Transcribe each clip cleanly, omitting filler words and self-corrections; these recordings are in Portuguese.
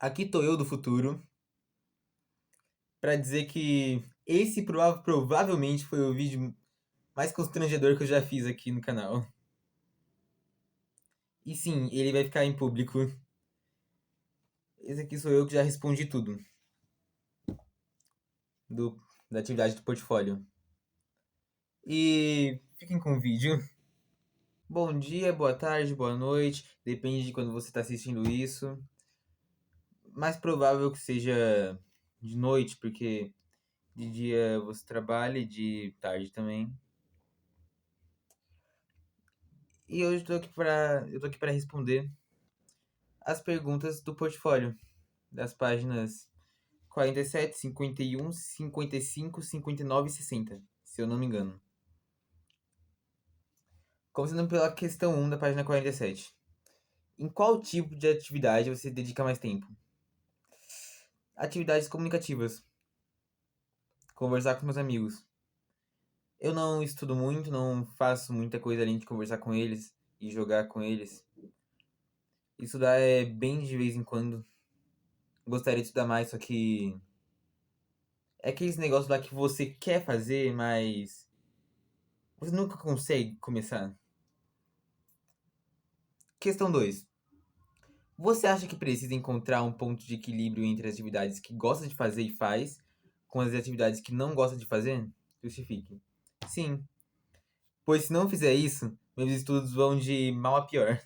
Aqui tô eu do futuro pra dizer que esse provavelmente foi o vídeo mais constrangedor que eu já fiz aqui no canal. E sim, ele vai ficar em público. Esse aqui sou eu que já respondi tudo do, da atividade do portfólio. E fiquem com o vídeo. Bom dia, boa tarde, boa noite, depende de quando você está assistindo isso. Mais provável que seja de noite, porque de dia você trabalha e de tarde também. E hoje eu tô aqui para responder as perguntas do portfólio, das páginas 47, 51, 55, 59 e 60, se eu não me engano. Começando pela questão 1 da página 47. Em qual tipo de atividade você dedica mais tempo? Atividades comunicativas. Conversar com meus amigos. Eu não estudo muito, não faço muita coisa além de conversar com eles e jogar com eles. Estudar é bem de vez em quando. Gostaria de estudar mais, só que é aqueles negócios lá que você quer fazer, mas você nunca consegue começar. Questão 2. Você acha que precisa encontrar um ponto de equilíbrio entre as atividades que gosta de fazer e faz, com as atividades que não gosta de fazer? Justifique. Sim, pois se não fizer isso, meus estudos vão de mal a pior.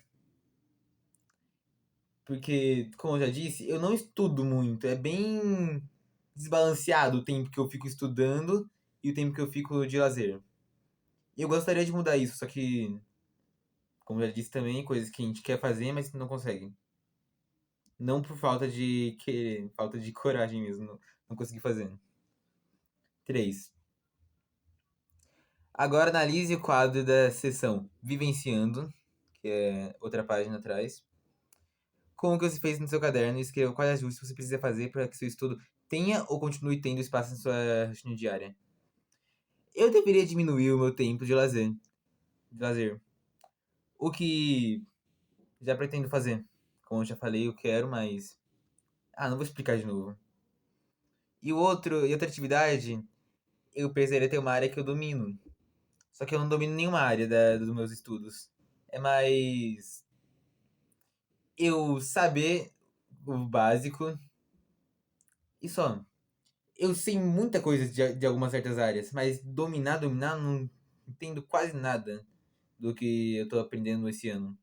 Porque, como eu já disse, eu não estudo muito. É bem desbalanceado o tempo que eu fico estudando e o tempo que eu fico de lazer. E eu gostaria de mudar isso, só que, como eu já disse também, coisas que a gente quer fazer, mas não consegue. Não por falta de querer, falta de coragem mesmo. Não consegui fazer. 3. Agora analise o quadro da seção Vivenciando, que é outra página atrás. Com o que você fez no seu caderno e escreva quais ajustes você precisa fazer para que seu estudo tenha ou continue tendo espaço em sua rotina diária. Eu deveria diminuir o meu tempo de lazer. O que já pretendo fazer. Como eu já falei, eu quero, mas. Ah, não vou explicar de novo. E outra atividade, eu precisaria ter uma área que eu domino. Só que eu não domino nenhuma área dos meus estudos. É mais eu saber o básico e só. Eu sei muita coisa de algumas certas áreas, mas dominar, não entendo quase nada do que eu tô aprendendo esse ano.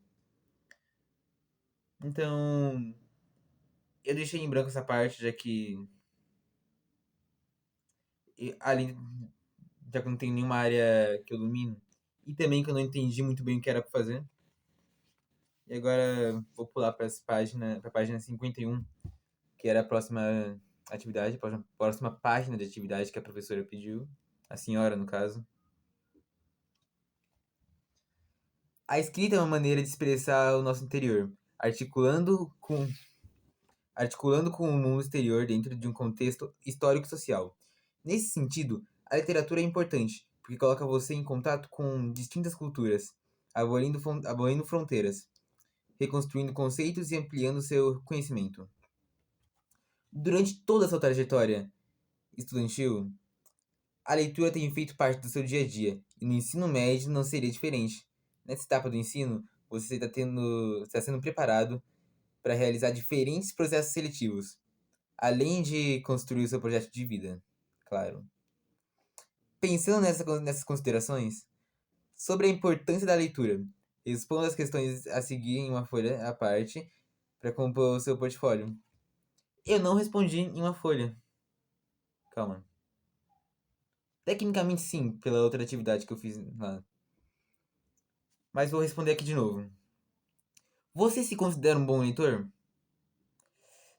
Então, eu deixei em branco essa parte, já que além já que eu não tenho nenhuma área que eu domino, e também que eu não entendi muito bem o que era pra fazer. E agora vou pular para a página 51, que era a próxima atividade, a próxima página de atividade que a professora pediu, a senhora no caso. A escrita é uma maneira de expressar o nosso interior, articulando com o mundo exterior dentro de um contexto histórico-social. Nesse sentido, a literatura é importante, porque coloca você em contato com distintas culturas, abolindo fronteiras, reconstruindo conceitos e ampliando seu conhecimento. Durante toda a sua trajetória estudantil, a leitura tem feito parte do seu dia a dia, e no ensino médio não seria diferente. Nessa etapa do ensino, você está sendo preparado para realizar diferentes processos seletivos, além de construir o seu projeto de vida, claro. Pensando nessas considerações, sobre a importância da leitura, responda as questões a seguir em uma folha à parte para compor o seu portfólio. Eu não respondi em uma folha. Calma. Tecnicamente sim, pela outra atividade que eu fiz lá. Mas vou responder aqui de novo. Você se considera um bom leitor?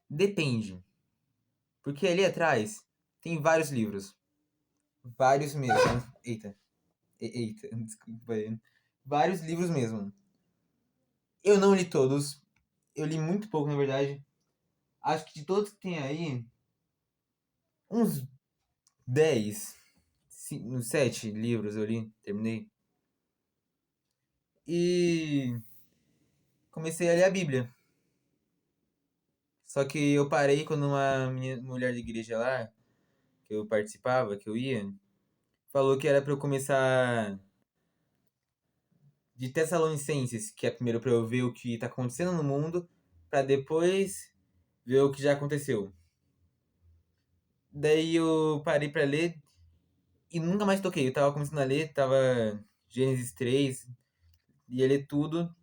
Depende. Porque ali atrás tem vários livros. Vários mesmo. Eita. Eita, desculpa aí. Vários livros mesmo. Eu não li todos. Eu li muito pouco, na verdade. Acho que de todos que tem aí, uns 10, uns 7 livros eu li, terminei. E comecei a ler a Bíblia. Só que eu parei quando uma mulher de igreja lá, que eu participava, que eu ia, falou que era pra eu começar de Tessalonicenses, que é primeiro pra eu ver o que tá acontecendo no mundo, pra depois ver o que já aconteceu. Daí eu parei pra ler e nunca mais toquei. Eu tava começando a ler, tava Gênesis 3, ia ler tudo.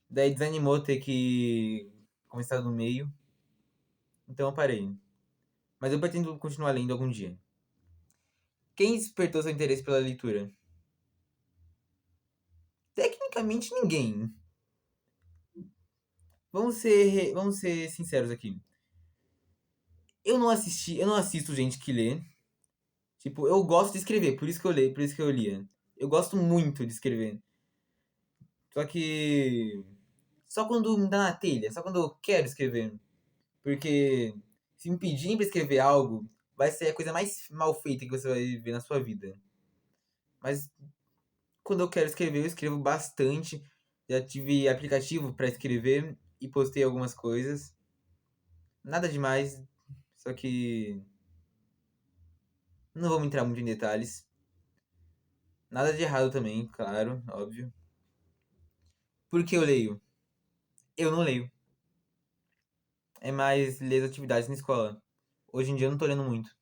Daí desanimou ter que começar no meio. Então eu parei. Mas eu pretendo continuar lendo algum dia. Quem despertou seu interesse pela leitura? Tecnicamente ninguém. Vamos ser sinceros aqui. Eu não assisto gente que lê. Tipo, eu gosto de escrever, por isso que eu leio, por isso que eu lia. Eu gosto muito de escrever. Só que só quando me dá na telha, só quando eu quero escrever. Porque se me pedirem pra escrever algo, vai ser a coisa mais mal feita que você vai ver na sua vida. Mas quando eu quero escrever, eu escrevo bastante. Já tive aplicativo pra escrever e postei algumas coisas. Nada demais, só que não vamos entrar muito em detalhes. Nada de errado também, claro, óbvio. Por que eu leio? Eu não leio. É mais ler as atividades na escola. Hoje em dia eu não tô lendo muito.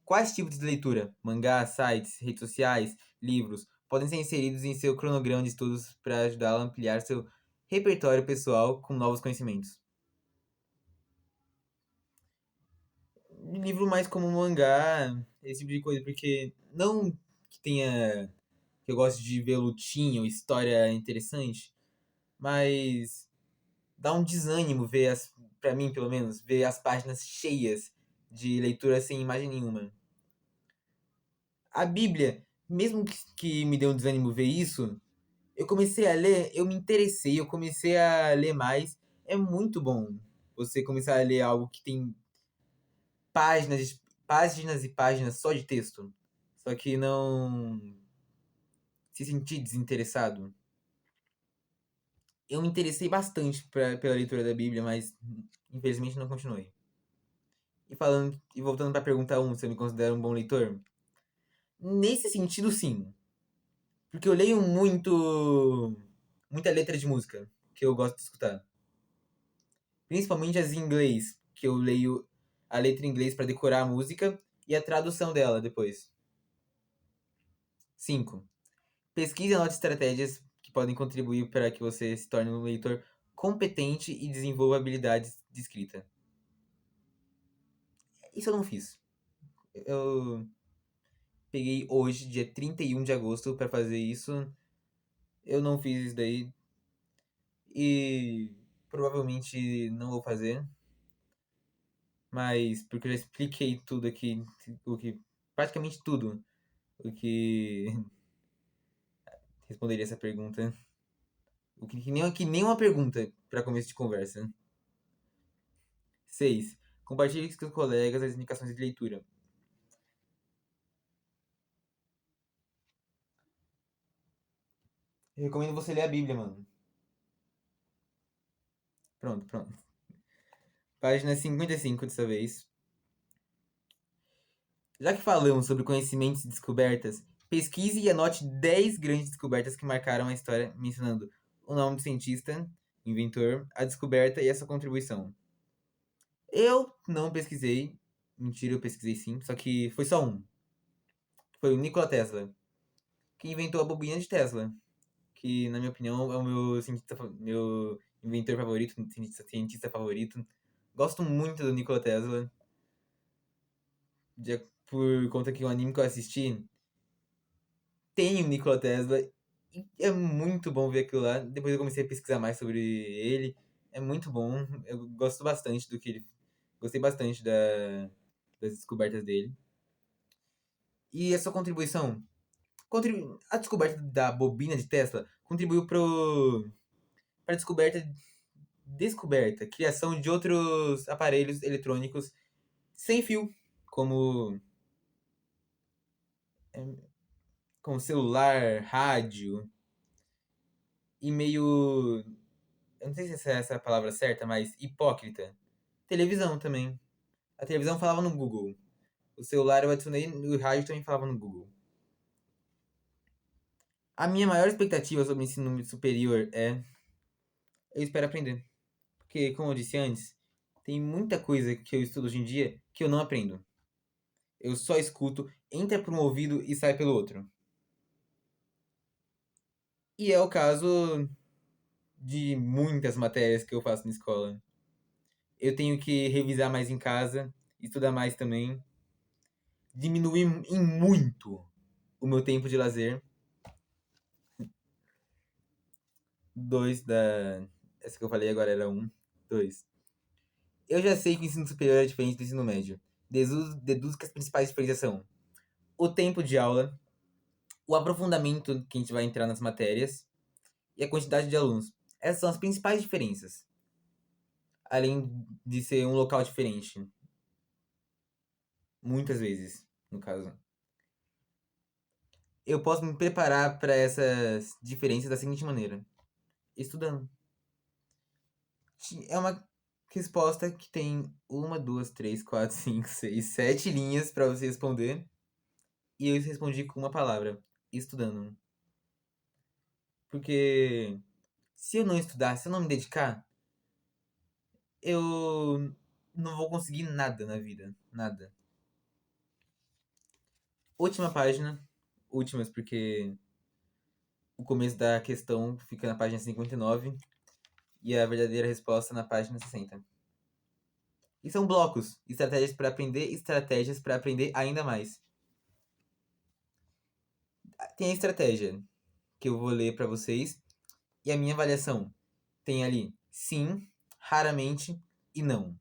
Quais tipos de leitura, mangá, sites, redes sociais, livros, podem ser inseridos em seu cronograma de estudos para ajudá-lo a ampliar seu repertório pessoal com novos conhecimentos? Livro mais como mangá, esse tipo de coisa, porque não que tenha que eu gosto de ver lutinha ou história interessante, mas dá um desânimo ver para mim pelo menos, ver as páginas cheias de leitura sem imagem nenhuma. A Bíblia, mesmo que me dê um desânimo ver isso, eu comecei a ler, eu me interessei, eu comecei a ler mais. É muito bom você começar a ler algo que tem páginas e páginas só de texto. Só que não se sentir desinteressado. Eu me interessei bastante pela leitura da Bíblia, mas infelizmente não continuei. E voltando para pergunta 1, se eu me considero um bom leitor? Nesse sentido, sim. Porque eu leio muita letra de música que eu gosto de escutar. Principalmente as em inglês, que eu leio a letra em inglês para decorar a música e a tradução dela depois. 5. Pesquise e anote estratégias que podem contribuir para que você se torne um leitor competente e desenvolva habilidades de escrita. Isso eu não fiz. Eu peguei hoje, dia 31 de agosto, para fazer isso. Eu não fiz isso daí. E provavelmente não vou fazer. Mas porque eu já expliquei tudo aqui, o que praticamente tudo o que responderia essa pergunta. O que nem uma pergunta para começo de conversa. 6. Compartilhe com seus colegas as indicações de leitura. Eu recomendo você ler a Bíblia, mano. Pronto, pronto. Página 55 dessa vez. Já que falamos sobre conhecimentos e descobertas, pesquise e anote 10 grandes descobertas que marcaram a história, mencionando o nome do cientista, inventor, a descoberta e a sua contribuição. Eu não pesquisei. Mentira, eu pesquisei sim. Só que foi só um. Foi o Nikola Tesla. Que inventou a bobina de Tesla. Que, na minha opinião, é o meu inventor favorito, cientista favorito. Gosto muito do Nikola Tesla. Por conta que o anime que eu assisti tem o Nikola Tesla. E é muito bom ver aquilo lá. Depois eu comecei a pesquisar mais sobre ele. É muito bom. Eu gosto bastante do que ele. Gostei bastante das descobertas dele. E a sua contribuição? A descoberta da bobina de Tesla contribuiu para a criação de outros aparelhos eletrônicos sem fio, como, como celular, rádio e meio Eu não sei se essa é a palavra certa, mas hipócrita. Televisão também. A televisão falava no Google. O celular eu adicionei, o rádio também falava no Google. A minha maior expectativa sobre o ensino superior é eu espero aprender. Porque, como eu disse antes, tem muita coisa que eu estudo hoje em dia que eu não aprendo. Eu só escuto, entra por um ouvido e sai pelo outro. E é o caso de muitas matérias que eu faço na escola. Eu tenho que revisar mais em casa, estudar mais também, diminuir em muito o meu tempo de lazer. Dois da. Essa que eu falei agora era um. Dois. Eu já sei que o ensino superior é diferente do ensino médio. Deduzo que as principais diferenças são o tempo de aula, o aprofundamento que a gente vai entrar nas matérias e a quantidade de alunos. Essas são as principais diferenças. Além de ser um local diferente. Muitas vezes, no caso. Eu posso me preparar para essas diferenças da seguinte maneira: estudando. É uma resposta que tem uma, duas, três, quatro, cinco, seis, sete linhas para você responder. E eu respondi com uma palavra: estudando. Porque se eu não estudar, se eu não me dedicar, eu não vou conseguir nada na vida. Nada. Última página. Últimas, porque o começo da questão fica na página 59 e a verdadeira resposta na página 60. E são blocos, estratégias para aprender ainda mais. Tem a estratégia que eu vou ler para vocês e a minha avaliação. Tem ali sim, raramente e não.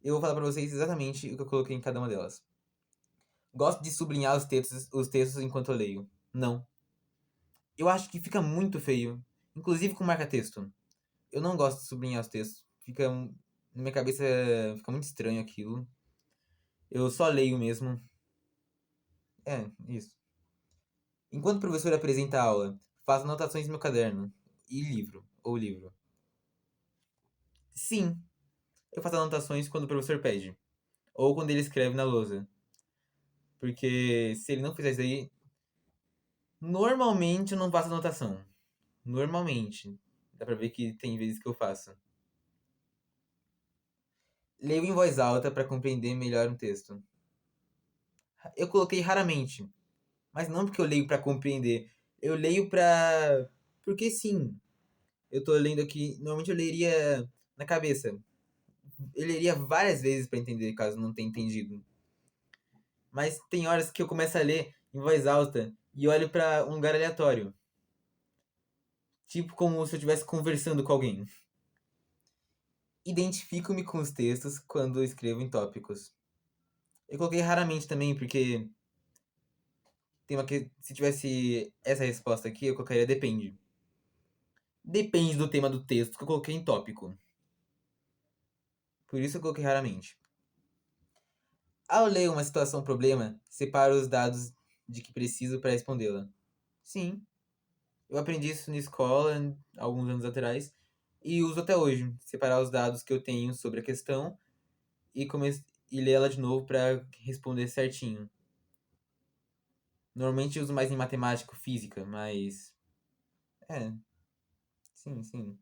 Eu vou falar para vocês exatamente o que eu coloquei em cada uma delas. Gosto de sublinhar os textos enquanto eu leio. Não. Eu acho que fica muito feio, inclusive com marca-texto. Eu não gosto de sublinhar os textos. Na minha cabeça fica muito estranho aquilo. Eu só leio mesmo. É, isso. Enquanto o professor apresenta a aula, faço anotações no meu caderno. E livro. Ou livro. Sim, eu faço anotações quando o professor pede. Ou quando ele escreve na lousa. Porque se ele não fizer isso aí, normalmente eu não faço anotação. Normalmente. Dá pra ver que tem vezes que eu faço. Leio em voz alta para compreender melhor um texto. Eu coloquei raramente. Mas não porque eu leio pra compreender. Eu leio pra. Porque sim. Eu tô lendo aqui. Normalmente eu leria na cabeça. Eu leria várias vezes pra entender, caso não tenha entendido. Mas tem horas que eu começo a ler em voz alta e olho pra um lugar aleatório. Tipo como se eu estivesse conversando com alguém. Identifico-me com os textos quando escrevo em tópicos. Eu coloquei raramente também, porque se tivesse essa resposta aqui, eu colocaria depende. Depende do tema do texto que eu coloquei em tópico. Por isso eu coloquei raramente. Ao ler uma situação problema, separo os dados de que preciso para respondê-la. Sim, eu aprendi isso na escola alguns anos atrás e uso até hoje. Separar os dados que eu tenho sobre a questão e, e ler ela de novo para responder certinho. Normalmente eu uso mais em matemática, física, mas. É, sim, sim.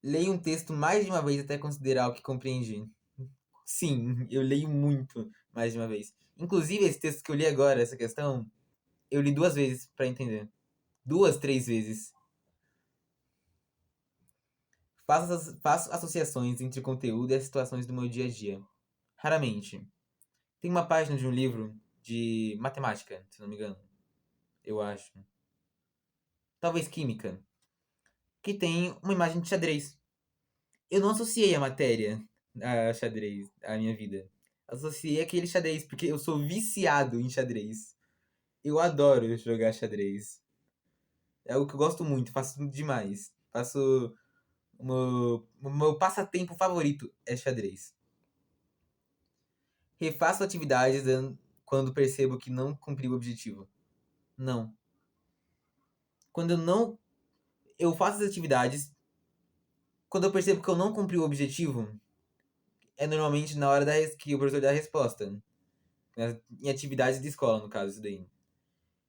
Leio um texto mais de uma vez até considerar o que compreendi. Sim, eu leio muito mais de uma vez. Inclusive, esse texto que eu li agora, essa questão, eu li duas vezes pra entender. Duas, três vezes. Faço associações entre o conteúdo e as situações do meu dia a dia. Raramente. Tem uma página de um livro de matemática, se não me engano. Eu acho. Talvez química. Que tem uma imagem de xadrez. Eu não associei a matéria a xadrez, à minha vida. Associei aquele xadrez, porque eu sou viciado em xadrez. Eu adoro jogar xadrez. É algo que eu gosto muito, faço demais. Faço. O meu passatempo favorito é xadrez. Refaço atividades quando percebo que não cumpri o objetivo. Não. Quando eu não eu faço as atividades. Quando eu percebo que eu não cumpri o objetivo, é normalmente na hora que o professor dá a resposta. Né? Em atividades de escola, no caso, isso daí.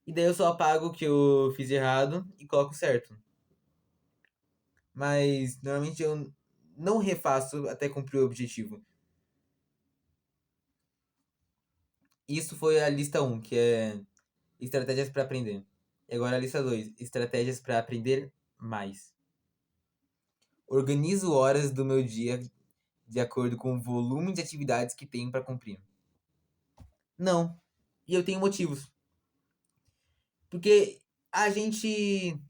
E daí eu só apago o que eu fiz de errado e coloco certo. Mas normalmente eu não refaço até cumprir o objetivo. Isso foi a lista um, que é estratégias para aprender. E agora a lista 2, estratégias para aprender mais. Organizo horas do meu dia de acordo com o volume de atividades que tenho para cumprir. Não. E eu tenho motivos. Porque a gente.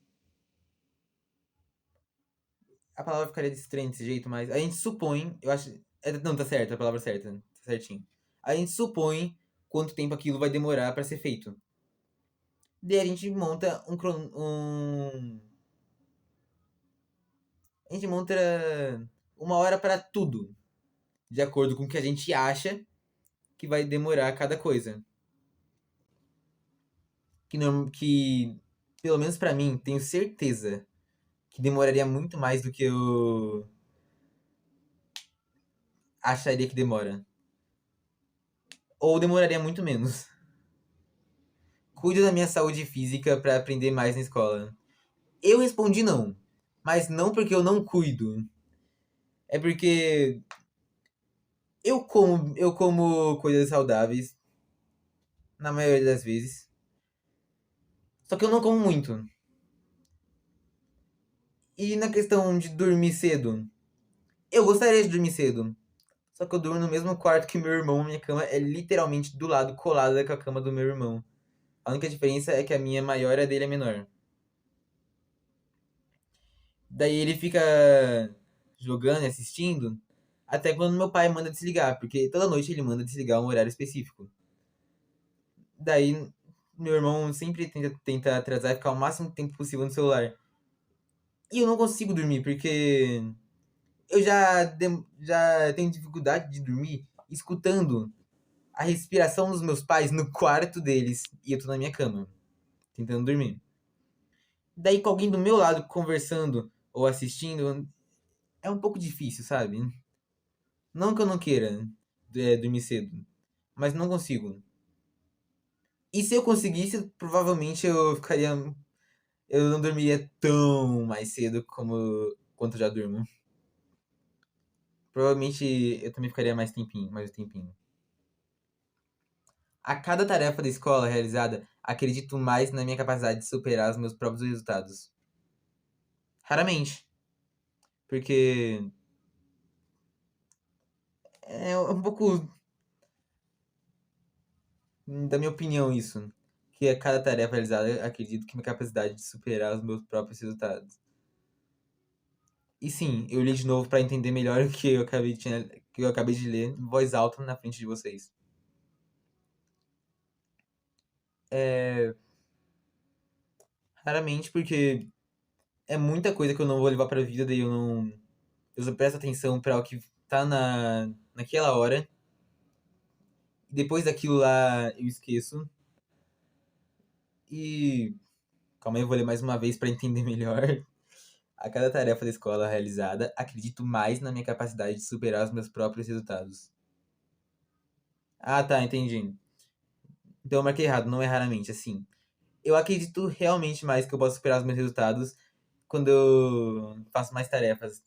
A palavra ficaria estranha desse jeito, mas a gente supõe. Eu acho. Não, tá certo, a palavra certa. Tá certinho. A gente supõe quanto tempo aquilo vai demorar para ser feito. Daí a gente monta a gente monta uma hora para tudo. De acordo com o que a gente acha que vai demorar cada coisa. Que pelo menos para mim, tenho certeza que demoraria muito mais do que eu acharia que demora. Ou demoraria muito menos. Cuido da minha saúde física para aprender mais na escola. Eu respondi não. Mas não porque eu não cuido. É porque eu como coisas saudáveis na maioria das vezes. Só que eu não como muito. E na questão de dormir cedo, eu gostaria de dormir cedo. Só que eu durmo no mesmo quarto que meu irmão. Minha cama é literalmente do lado, colada com a cama do meu irmão. A única diferença é que a minha é maior e a dele é menor. Daí ele fica jogando e assistindo até quando meu pai manda desligar, porque toda noite ele manda desligar um horário específico. Daí meu irmão sempre tenta atrasar e ficar o máximo de tempo possível no celular. E eu não consigo dormir, porque eu já tenho dificuldade de dormir escutando a respiração dos meus pais no quarto deles e eu tô na minha cama, tentando dormir. Daí com alguém do meu lado conversando ou assistindo, é um pouco difícil, sabe? Não que eu não queira dormir cedo, mas não consigo. E se eu conseguisse, provavelmente eu ficaria. Eu não dormiria tão mais cedo como quanto eu já durmo. Provavelmente eu também ficaria mais um tempinho. A cada tarefa da escola realizada, acredito mais na minha capacidade de superar os meus próprios resultados. Raramente. Porque é um pouco da minha opinião isso. Que a cada tarefa realizada, acredito que minha capacidade de superar os meus próprios resultados. E sim, eu li de novo pra entender melhor o que eu acabei de ler em voz alta na frente de vocês. É, raramente, porque é muita coisa que eu não vou levar pra vida, daí eu não. Eu só presto atenção pra o que tá naquela hora. E depois daquilo lá eu esqueço. E. Calma aí, eu vou ler mais uma vez pra entender melhor. A cada tarefa da escola realizada, acredito mais na minha capacidade de superar os meus próprios resultados. Ah, tá, entendi. Então eu marquei errado, não é raramente, assim. Eu acredito realmente mais que eu posso superar os meus resultados quando eu faço mais tarefas.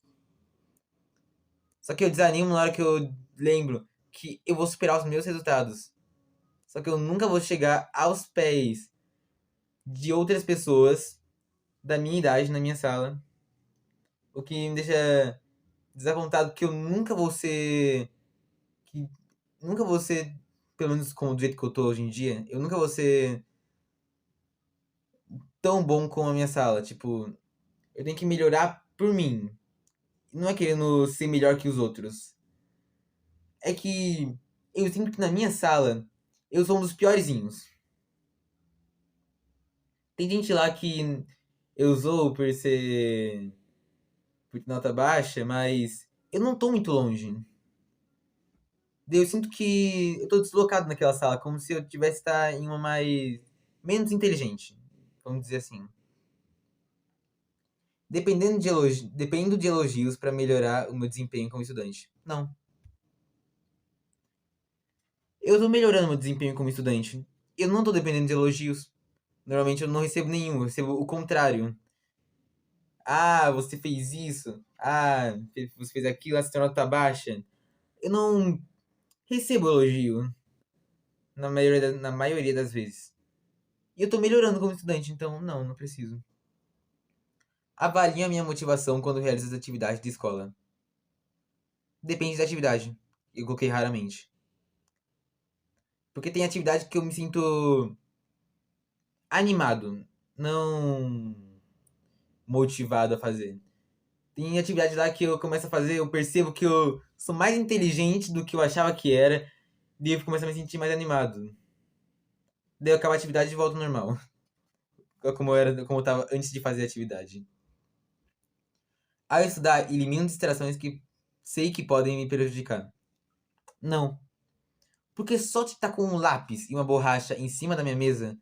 Só que eu desanimo na hora que eu lembro que eu vou superar os meus resultados. Só que eu nunca vou chegar aos pés de outras pessoas da minha idade na minha sala. O que me deixa desapontado que eu nunca vou ser. Que nunca vou ser, pelo menos como do jeito que eu tô hoje em dia, eu nunca vou ser tão bom como a minha sala. Tipo, eu tenho que melhorar por mim. Não é querendo ser melhor que os outros. É que eu sinto que na minha sala eu sou um dos piorzinhos. Tem gente lá que eu zoo por ter nota baixa, mas eu não tô muito longe. Daí eu sinto que eu tô deslocado naquela sala, como se eu tivesse estar em uma mais menos inteligente, vamos dizer assim. Dependo de elogios para melhorar o meu desempenho como estudante. Não. Eu tô melhorando meu desempenho como estudante. Eu não tô dependendo de elogios. Normalmente eu não recebo nenhum, eu recebo o contrário. Ah, você fez isso. Ah, você fez aquilo, a sua nota baixa. Eu não recebo elogio na maioria das vezes. E eu tô melhorando como estudante, então não preciso. Avalie a minha motivação quando realizo as atividades de escola. Depende da atividade. Eu coloquei raramente. Porque tem atividade que eu me sinto animado, não motivado a fazer. Tem atividade lá que eu começo a fazer, eu percebo que eu sou mais inteligente do que eu achava que era, e eu começo a me sentir mais animado. Daí eu acabo a atividade e volto ao normal. Como eu tava antes de fazer a atividade. Ao estudar, elimino distrações que sei que podem me prejudicar. Não. Porque só de estar com um lápis e uma borracha em cima da minha mesa,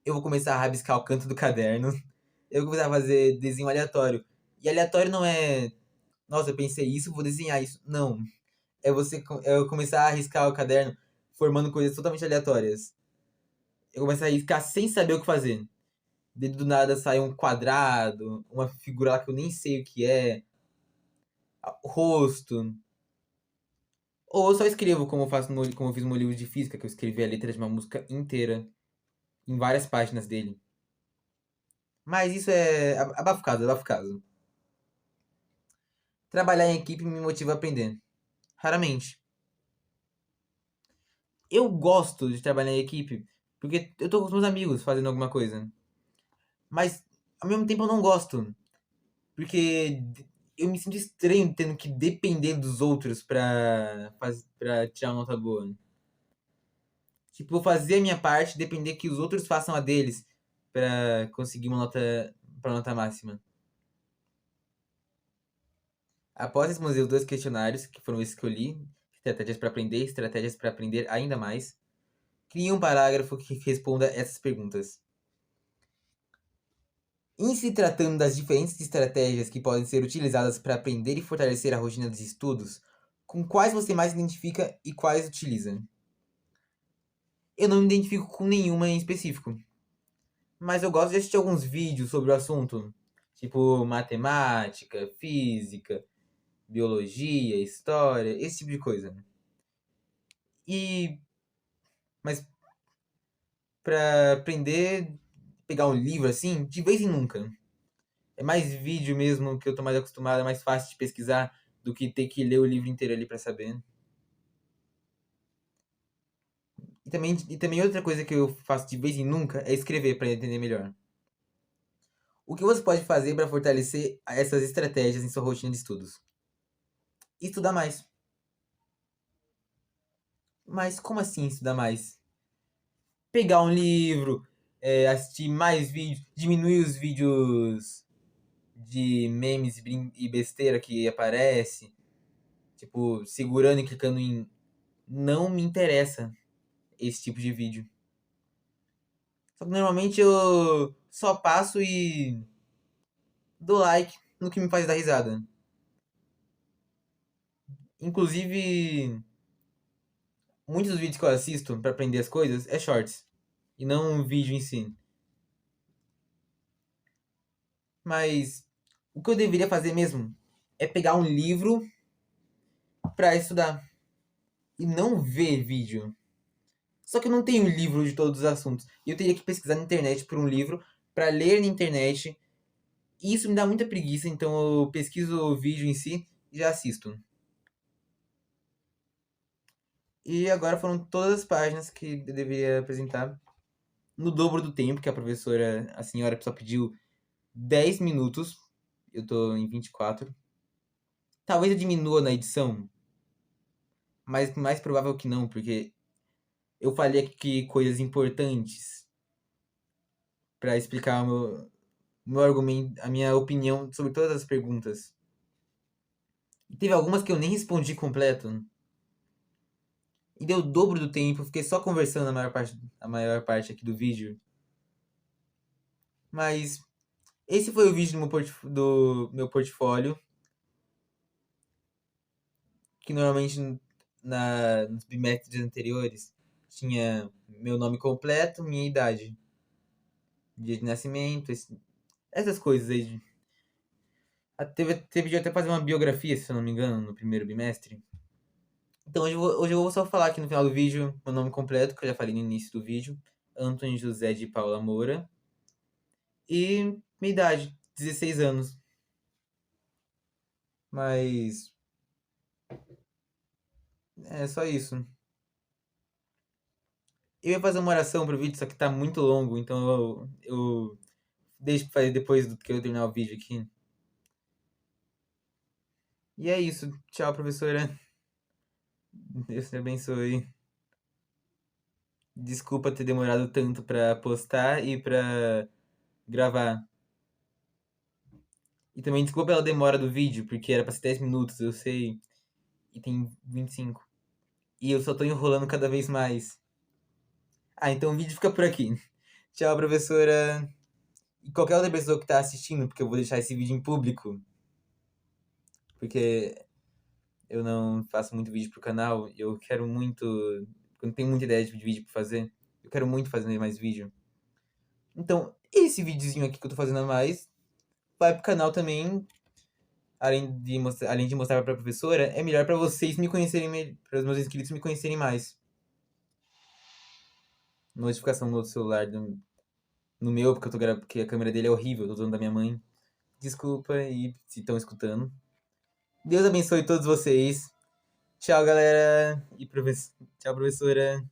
eu vou começar a rabiscar o canto do caderno. Eu vou começar a fazer desenho aleatório. E aleatório não é, nossa, eu pensei isso, vou desenhar isso. Não. É eu começar a riscar o caderno formando coisas totalmente aleatórias. Eu começo a riscar sem saber o que fazer. Do nada sai um quadrado, uma figura lá que eu nem sei o que é, rosto. Ou eu só escrevo como eu fiz no meu livro de física, que eu escrevi a letra de uma música inteira em várias páginas dele. Mas isso é abafo caso, abafo caso. Trabalhar em equipe me motiva a aprender. Raramente. Eu gosto de trabalhar em equipe porque eu tô com os meus amigos fazendo alguma coisa. Mas ao mesmo tempo eu não gosto. Porque eu me sinto estranho tendo que depender dos outros pra tirar uma nota boa. Tipo, vou fazer a minha parte, depender que os outros façam a deles pra conseguir pra nota máxima. Após responder os dois questionários, que foram esses que eu li, estratégias para aprender, estratégias para aprender ainda mais, crie um parágrafo que responda essas perguntas. Em se tratando das diferentes estratégias que podem ser utilizadas para aprender e fortalecer a rotina dos estudos, com quais você mais identifica e quais utiliza? Eu não me identifico com nenhuma em específico, mas eu gosto de assistir alguns vídeos sobre o assunto, tipo matemática, física, biologia, história, esse tipo de coisa. E mas pra aprender, pegar um livro assim, de vez em nunca. É mais vídeo mesmo que eu tô mais acostumado, é mais fácil de pesquisar do que ter que ler o livro inteiro ali pra saber. E também outra coisa que eu faço de vez em nunca é escrever pra entender melhor. O que você pode fazer para fortalecer essas estratégias em sua rotina de estudos? Estudar mais. Mas como assim estudar mais? Pegar um livro, assistir mais vídeos, diminuir os vídeos de memes e besteira que aparece, tipo, segurando e clicando em não me interessa esse tipo de vídeo. Só que normalmente eu só passo e dou like no que me faz dar risada. Inclusive, muitos dos vídeos que eu assisto pra aprender as coisas é shorts e não um vídeo em si. Mas o que eu deveria fazer mesmo é pegar um livro pra estudar e não ver vídeo. Só que eu não tenho livro de todos os assuntos. E eu teria que pesquisar na internet por um livro pra ler na internet. E isso me dá muita preguiça, então eu pesquiso o vídeo em si e já assisto. E agora foram todas as páginas que eu deveria apresentar no dobro do tempo que a senhora só pediu 10 minutos. Eu tô em 24. Talvez eu diminua na edição, mas mais provável que não, porque eu falei aqui coisas importantes pra explicar meu argumento, a minha opinião sobre todas as perguntas. E teve algumas que eu nem respondi completo. E deu o dobro do tempo, eu fiquei só conversando a maior parte aqui do vídeo. Mas Esse foi o vídeo do meu portfólio, que normalmente nos bimestres anteriores tinha meu nome completo, minha idade, dia de nascimento, essas coisas aí. Teve de até fazer uma biografia, se eu não me engano, no primeiro bimestre. Então hoje eu vou só falar aqui no final do vídeo meu nome completo, que eu já falei no início do vídeo. Antônio José de Paula Moura. E minha idade, 16 anos. Mas é só isso. Eu ia fazer uma oração pro vídeo, só que tá muito longo, então eu deixo pra fazer depois do que eu terminar o vídeo aqui. E é isso. Tchau, professora. Deus te abençoe. Desculpa ter demorado tanto pra postar e pra gravar. E também desculpa pela demora do vídeo, porque era pra ser 10 minutos, eu sei. E tem 25. E eu só tô enrolando cada vez mais. Ah, então o vídeo fica por aqui. Tchau, professora. E qualquer outra pessoa que tá assistindo, porque eu vou deixar esse vídeo em público. Porque eu não faço muito vídeo pro canal. Eu quero muito. Eu não tenho muita ideia de vídeo pra fazer. Eu quero muito fazer mais vídeo. Então, esse videozinho aqui que eu tô fazendo a mais vai pro canal também. Além de mostrar pra professora, é melhor pra vocês me conhecerem, para os meus inscritos me conhecerem mais. Notificação no outro celular, no meu, porque porque a câmera dele é horrível, eu tô usando da minha mãe. Desculpa aí se estão escutando. Deus abençoe todos vocês. Tchau, galera. Tchau, professora.